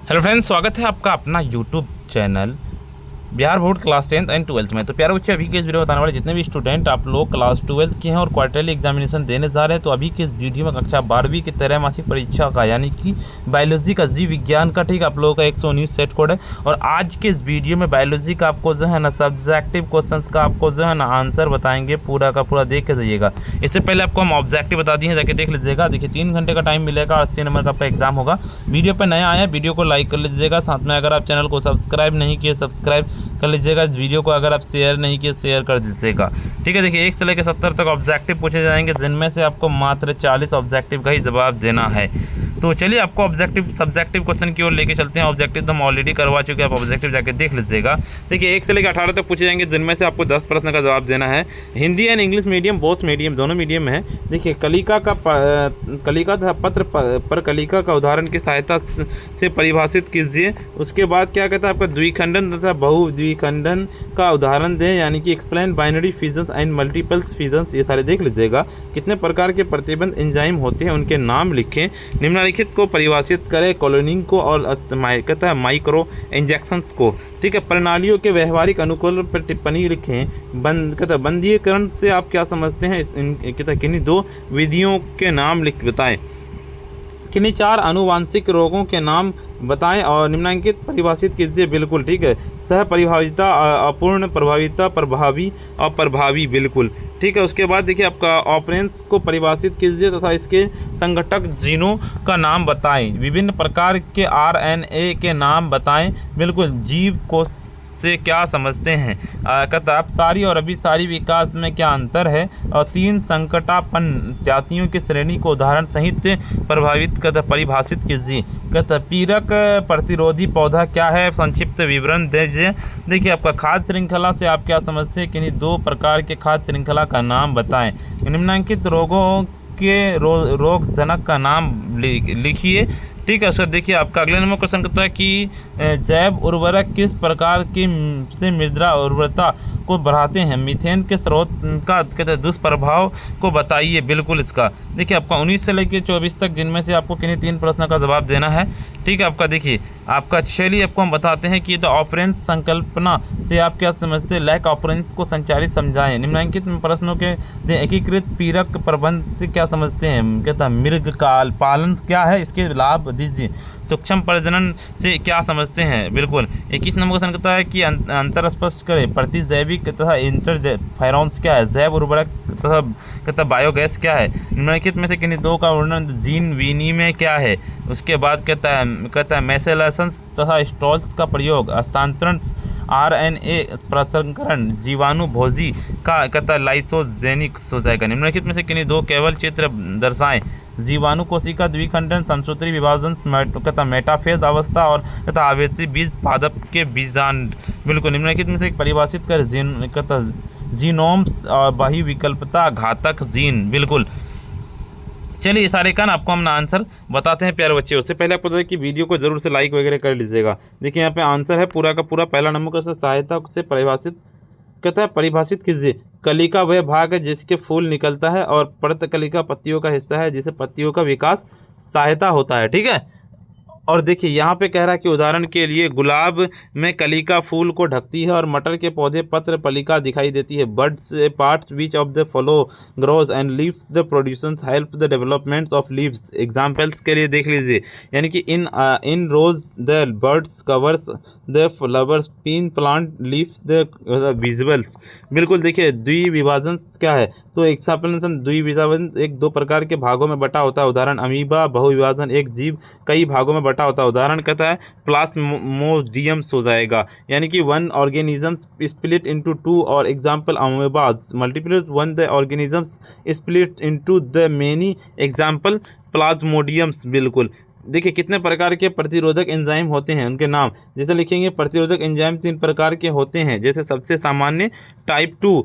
Hello friends, स्वागत है आपका अपना YouTube channel Bihar board class 10th and 12th में। तो प्यारे बच्चे, अभी के इस वीडियो में बताने वाले जितने भी स्टूडेंट आप लोग क्लास 12th के हैं और क्वार्टरली एग्जामिनेशन देने जा रहे हैं, तो अभी के इस वीडियो में कक्षा 12वीं की त्रैमासिक परीक्षा का यानी कि बायोलॉजी का जीव विज्ञान का ठीक आप लोगों का 119 सेट कोड है। और आज के इस वीडियो में बायोलॉजी का आपको जो है ना सब्जेक्टिव क्वेश्चन का आपको जो है ना आंसर बताएंगे, पूरा का पूरा देख के जाइएगा। इससे पहले आपको हम ऑब्जेक्टिव बता दिए हैं, जाके देख लीजिएगा। देखिए 3 घंटे का टाइम मिलेगा, 80 नंबर का आपका एग्जाम होगा। वीडियो पर नया आया वीडियो को लाइक कर लीजिएगा, साथ में अगर आप चैनल को सब्सक्राइब नहीं किए सब्सक्राइब कर लीजिएगा। इस वीडियो को अगर आप शेयर नहीं किए शेयर कर दीजिएगा, ठीक है। देखिए 1 से लेकर 70 तक ऑब्जेक्टिव पूछे जाएंगे, जिनमें से आपको मात्र 40 ऑब्जेक्टिव का ही जवाब देना है। तो चलिए आपको ऑब्जेक्टिव सब्जेक्टिव क्वेश्चन की ओर लेके चलते हैं। ऑब्जेक्टिव तो हम ऑलरेडी करवा चुके हैं, आप ऑब्जेक्टिव जाके देख लीजिएगा। देखिए 1 से लेकर 18 तक पूछे जाएंगे, जिनमें से आपको 10 प्रश्न का जवाब देना है। Hindi and English medium, both medium, दोनों मीडियम में है। देखिए कलिका तथा पत्र पर कलिका का उदाहरण की सहायता से परिभाषित कीजिए। उसके बाद क्या कहता है आपका द्विखंडन तथा बहुद्विखंडन का उदाहरण दें, यानी कि एक्सप्लेन बाइनरी फिजन्स एंड मल्टीपल्स फिजन्स, ये सारे देख लीजिएगा। कितने प्रकार के प्रतिबंध एंजाइम होते हैं, उनके नाम लिखें। निम्नलिखित को परिभाषित करें, कॉलोनिंग को और कहता है माइक्रो इंजेक्शंस को, ठीक है। प्रणालियों के व्यवहारिक अनुकूल पर टिप्पणी लिखें। बंदीकरण से आप क्या समझते हैं, किन्हीं 2 विधियों के नाम बताएं। किन्हीं 4 आनुवांशिक रोगों के नाम बताएं और निम्नलिखित परिभाषित कीजिए। बिल्कुल ठीक है। सह परिभाविता, अपूर्ण प्रभाविता, प्रभावी, अप्रभावी, बिल्कुल ठीक है। उसके बाद देखिए आपका ऑपरेंस को परिभाषित कीजिए तथा इसके संघटक जीनों का नाम बताएं। विभिन्न प्रकार के RNA के नाम बताएं। बिल्कुल। जीव कोश से क्या समझते हैं, कहता आप सारी और अभिसारी विकास में क्या अंतर है, और 3 संकटापन्न जातियों की श्रेणी को उदाहरण सहित प्रभावित कहता परिभाषित कीजिए। कहता पीरक प्रतिरोधी पौधा क्या है, संक्षिप्त विवरण दीजिए। देखिए आपका खाद्य श्रृंखला से आप क्या समझते हैं, किन्हीं 2 प्रकार के खाद्य श्रृंखला का नाम बताएं। निम्नलिखित रोगों के रोगजनक का नाम लिखिए, ठीक है। सर देखिए आपका अगले नंबर क्वेश्चन कहता है कि जैव उर्वरक किस प्रकार की से मृदा उर्वरता को बढ़ाते हैं। मीथेन के स्रोत का कहते हैं दुष्प्रभाव को बताइए। बिल्कुल इसका देखिए आपका 19 से लेकर 24 तक, जिनमें से आपको किन्हीं 3 प्रश्न का जवाब देना है, ठीक है। आपका देखिए आपका चलिए आपको हम बताते हैं कि द ऑपरेंस संकल्पना से आप क्या समझते हैं, लैक ऑपरेंस को संचालित समझाएं। निम्नलिखित प्रश्नों के एकीकृत पीरक प्रबंध से क्या समझते हैं, कहता है मृग काल पालन क्या है, इसके लाभ दीजिए। सूक्ष्म प्रजनन से क्या समझते हैं। बिल्कुल। 21 नंबर क्वेश्चन कहता है कि अंतर स्पष्ट करें। प्रतिजैविक तथा इंटरफेरॉन्स क्या है, जैव उर्वरक तथा कहता बायोगैस क्या है। निम्नलिखित में से किन्हीं 2 का वर्णन, जीन विनिमय क्या है। उसके बाद कहता है मेसेलेशंस तथा स्टॉल्स का प्रयोग, हस्तांतरण, RNA प्रसंस्करण, जीवाणु भोजी का कहता लाइसोजेनिक हो जाएगा। निम्नलिखित में से किन्हीं 2 केवल चित्र दर्शाएं। जीवाणु कोशिका द्विखंडन, संसूत्री विभाजन, कहता मेटाफेज अवस्था और कहता आवेशी बीज पादप के बीजांड। बिल्कुल। निम्नलिखित में से एक परिभाषित कर कहता जीनोम्स और बाह्य विकल्पता, घातक जीन। बिल्कुल। चलिए ये सारे का ना आपको हम आंसर बताते हैं प्यारे बच्चे। उससे पहले आपको बताया कि वीडियो को जरूर से लाइक वगैरह कर लीजिएगा। देखिए यहाँ पे आंसर है पूरा का पूरा। पहला नंबर का सहायता से परिभाषित कहता है परिभाषित कीजिए। कलिका वह भाग है जिसके फूल निकलता है, और पर्णकलिका पत्तियों का हिस्सा है जिसे पत्तियों का विकास सहायता होता है, ठीक है। और देखिए यहाँ पे कह रहा है कि उदाहरण के लिए गुलाब में कलिका फूल को ढकती है और मटर के पौधे पत्र पलिका दिखाई देती है। Birds parts which of the follow grows and leaves the productions help the developments of leaves. Examples के लिए देख लीजिए, यानी कि in rose the birds covers the flowers pin plant leaf the visuals. बिल्कुल। देखिए द्विविभाजन क्या है, तो एक्सप्लेनेशन द्विविभाजन 1-2 प्रकार के भागों में बटा होता है। उदाहरण अमीबा। बहुविभाजन एक जीव कई भागों में होता है। उदाहरण कहता है प्लाज्मोडियम्स हो जाएगा, यानी कि 1 ऑर्गेनिजम्स स्प्लिट इनटू 2, और example amoebas. Multiplicate 1 the organisms split into the many, example plasmodiums. बिल्कुल। देखिए कितने प्रकार के प्रतिरोधक एंजाइम होते हैं, उनके नाम जैसे लिखेंगे। प्रतिरोधक एंजाइम 3 प्रकार के होते हैं, जैसे सबसे सामान्य टाइप 2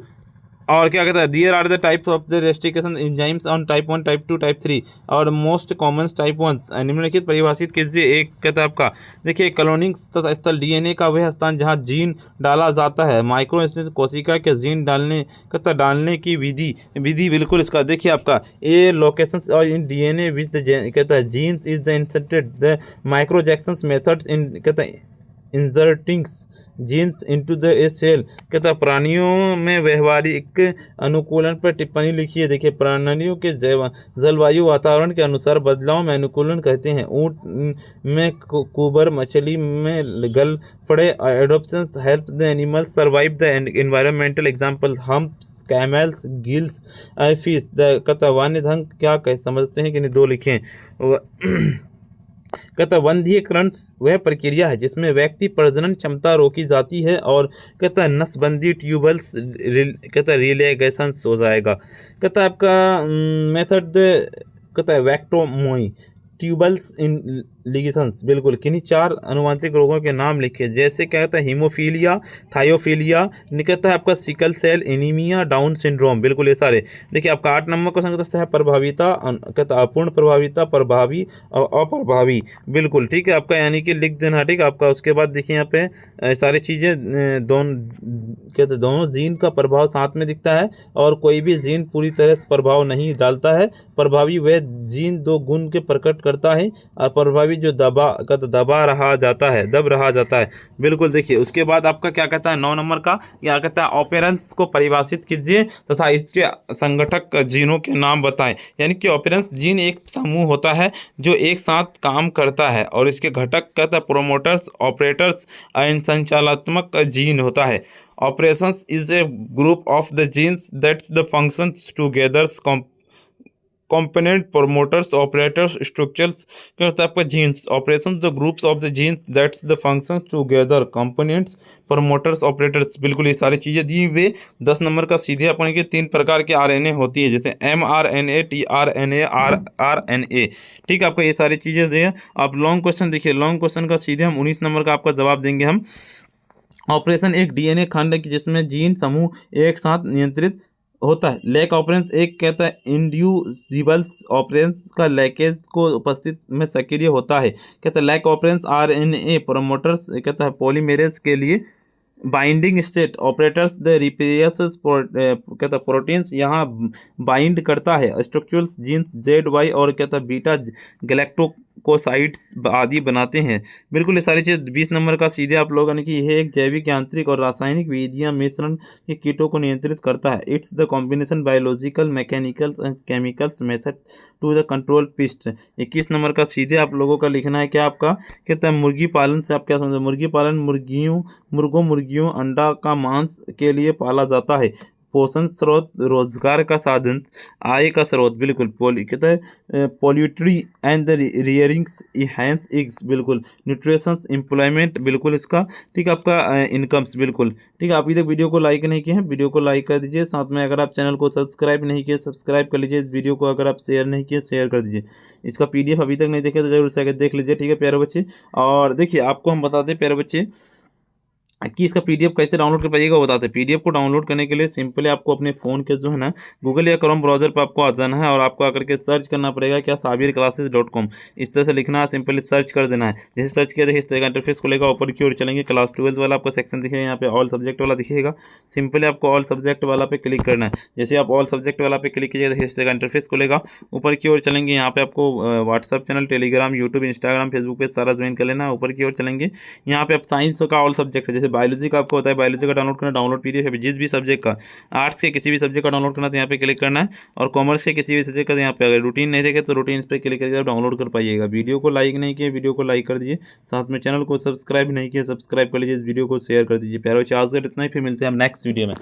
और क्या कहता है, there are the types of the restriction enzymes on type 1, type 2, type 3 और मोस्ट कॉमन टाइप 1 निम्नलिखित परिभाषित कीजिए। एक कहता है आपका, देखिए क्लोनिंग स्थल डीएनए का वह स्थान जहां जीन डाला जाता है। माइक्रो कोशिका के जीन डालने की विधि बिल्कुल इसका देखिए आपका, ए लोकेशंस और इन डीएनए विच द कहता है genes is the inserted the microinjections methods in कहता है inserting genes into the a cell. कहता प्राणियों में व्यवहारिक अनुकूलन पर टिप्पणी लिखिए। देखिए प्राणियों के जलवायु वातावरण के अनुसार बदलाव में अनुकूलन कहते हैं। ऊँट में कुबर, मछली में गल फड़े। Adoption help the animals survive the environmental example humps, camels, gills, fish. कहता वन्य ढंग क्या कह समझते हैं कि नहीं, दो लिखें। कहता वंध्यीकरण वह प्रक्रिया है जिसमें व्यक्ति प्रजनन क्षमता रोकी जाती है और कहता नसबंदी ट्यूबल्स कहता रिलेगेशंस हो जाएगा। कहता आपका मेथड कहता है वैक्टोमोई ट्यूबल्स इन लिगेशंस बिल्कुल। किन्हीं 4 अनुवांशिक रोगों के नाम लिखिए, जैसे क्या कहता है हीमोफीलिया, थायोफीलिया, कहता है आपका sickle cell anaemia, Down syndrome बिल्कुल ये सारे। देखिए आपका 8 नंबर क्वेश्चन कहता है प्रभाविता, कहता अपूर्ण प्रभाविता, प्रभावी और अप्रभावी बिल्कुल ठीक है आपका, यानी कि लिख देना ठीक है आपका। उसके बाद देखिए यहाँ पे सारी चीज़ें कहते दोनों जीन का प्रभाव साथ में दिखता है और कोई भी जीन पूरी तरह से प्रभाव नहीं डालता है। प्रभावी वह जीन 2 गुण के प्रकट करता है, अप्रभावी जो दब रहा जाता है बिल्कुल। देखिए उसके बाद आपका क्या कहता है 9 नंबर का क्या कहता है ऑपेरेंस को परिभाषित कीजिए तथा इसके संगठक जीनों के नाम बताएं। यानी कि ऑपेरेंस जीन एक समूह होता है जो एक साथ काम करता है और इसके घटक कहता है प्रोमोटर्स, ऑपरेटर्स एंड संचालनात्मक जीन होता है। Operations is a group of the genes that's the functions together component promoters operators structures कहता है आपका genes operations the groups of the genes that's the functions together components promoters operators बिल्कुल ये सारी चीज़ें दी हुए। 10 नंबर का सीधे अपन के 3 प्रकार के आरएनए होती है, जैसे mRNA, tRNA, rRNA ठीक है आपका ये सारी चीज़ें दी है। आप लॉन्ग क्वेश्चन देखिए, लॉन्ग क्वेश्चन का सीधे हम 19 नंबर का आपका जवाब देंगे हम। ऑपरेशन एक डीएनए खंड जिसमें जीन समूह एक साथ नियंत्रित होता है। लैक ऑपरेंस एक कहता है इंड्यूसिबल्स ऑपरेंस का लैकेज को उपस्थित में सक्रिय होता है। कहता है लैक ऑपरेंस आरएनए प्रोमोटर्स कहता है पॉलीमेरेज के लिए binding state operators the repairs कहता है प्रोटीन्स यहाँ बाइंड करता है। स्ट्रक्चरल्स जीन्स जेड वाई और कहता है बीटा गैलेक्टोकोसाइड्स आदि बनाते हैं बिल्कुल ये सारी चीज़। 20 नंबर का सीधे आप लोगों ने कि यह एक जैविक, यांत्रिक और रासायनिक विधियाँ मिश्रण के कीटों को नियंत्रित करता है। It's the combination biological, mechanicals and chemicals method to the control pest. 21 नंबर का सीधे आप लोगों का लिखना है क्या आपका, कहता है मुर्गी पालन से आप क्या समझो। मुर्गी पालन मुर्गियों अंडा का मांस के लिए पाला जाता है। पोषण स्रोत, रोजगार का साधन, आय का स्रोत बिल्कुल। कहता है poultry and the rearings hens eggs बिल्कुल। न्यूट्रिशंस एम्प्लॉयमेंट बिल्कुल इसका ठीक है आपका इनकम्स बिल्कुल ठीक है। आप अभी तक वीडियो को लाइक नहीं किए हैं, वीडियो को लाइक कर दीजिए। साथ में अगर आप चैनल को सब्सक्राइब नहीं किए सब्सक्राइब कर लीजिए। इस वीडियो को अगर आप शेयर नहीं किए शेयर कर दीजिए। इसका पीडीएफ अभी तक नहीं देखे तो जरूर से देख लीजिए ठीक है प्यारे बच्चे। और देखिए आपको हम बता दें प्यारे बच्चे कि इसका पीडीएफ कैसे डाउनलोड कर पाइएगा वो बताते हैं। पीडीएफ को डाउनलोड करने के लिए सिंपली आपको अपने फ़ोन के जो है ना गूगल या क्रोम ब्राउज़र पर आपको आ जाना है और आपको आकर के सर्च करना पड़ेगा क्या sabirclasses.com। इस तरह से लिखना है, सिंपली सर्च कर देना है। जैसे सर्च किया देखिए इस तरह का इंटरफेस खुलेगा। ऊपर की ओर चलेंगे, क्लास 12 वाला आपका सेक्शन दिखेगा, यहाँ पे ऑल सब्जेक्ट वाला दिखेगा। सिंपली आपको ऑल सब्जेक्ट वाला पे क्लिक करना है। जैसे आप ऑल सब्जेक्ट वाला पे क्लिक कीजिएगा देखिए इस तरह का इंटरफेस खुलेगा। ऊपर की ओर चलेंगे, यहाँ पे आपको WhatsApp channel, Telegram, YouTube, Instagram, Facebook पे सारा ज्वाइन कर लेना है। ऊपर की ओर चलेंगे, यहाँ पे आप साइंस का ऑल सब्जेक्ट है, जैसे बायोलॉजी का आपको होता है बायोलॉजी का डाउनलोड करना, डाउनलोड पीडीएफ है जिस भी सब्जेक्ट का। आर्ट्स के किसी भी सब्जेक्ट का डाउनलोड करना तो यहाँ पे क्लिक करना है और कॉमर्स के किसी भी सब्जेक्ट का यहाँ पे अगर रूटीन नहीं देखे तो रूटीन पे क्लिक करके डाउनलोड कर पाइएगा। वीडियो को लाइक नहीं किए वीडियो को लाइक कर दीजिए। साथ में चैनल को सब्सक्राइब नहीं किया सब्सक्राइब कर लीजिए। इस वीडियो को शेयर कर दीजिए। प्यारो आज इतना ही, फिर मिलते हैं हम नेक्स्ट वीडियो में।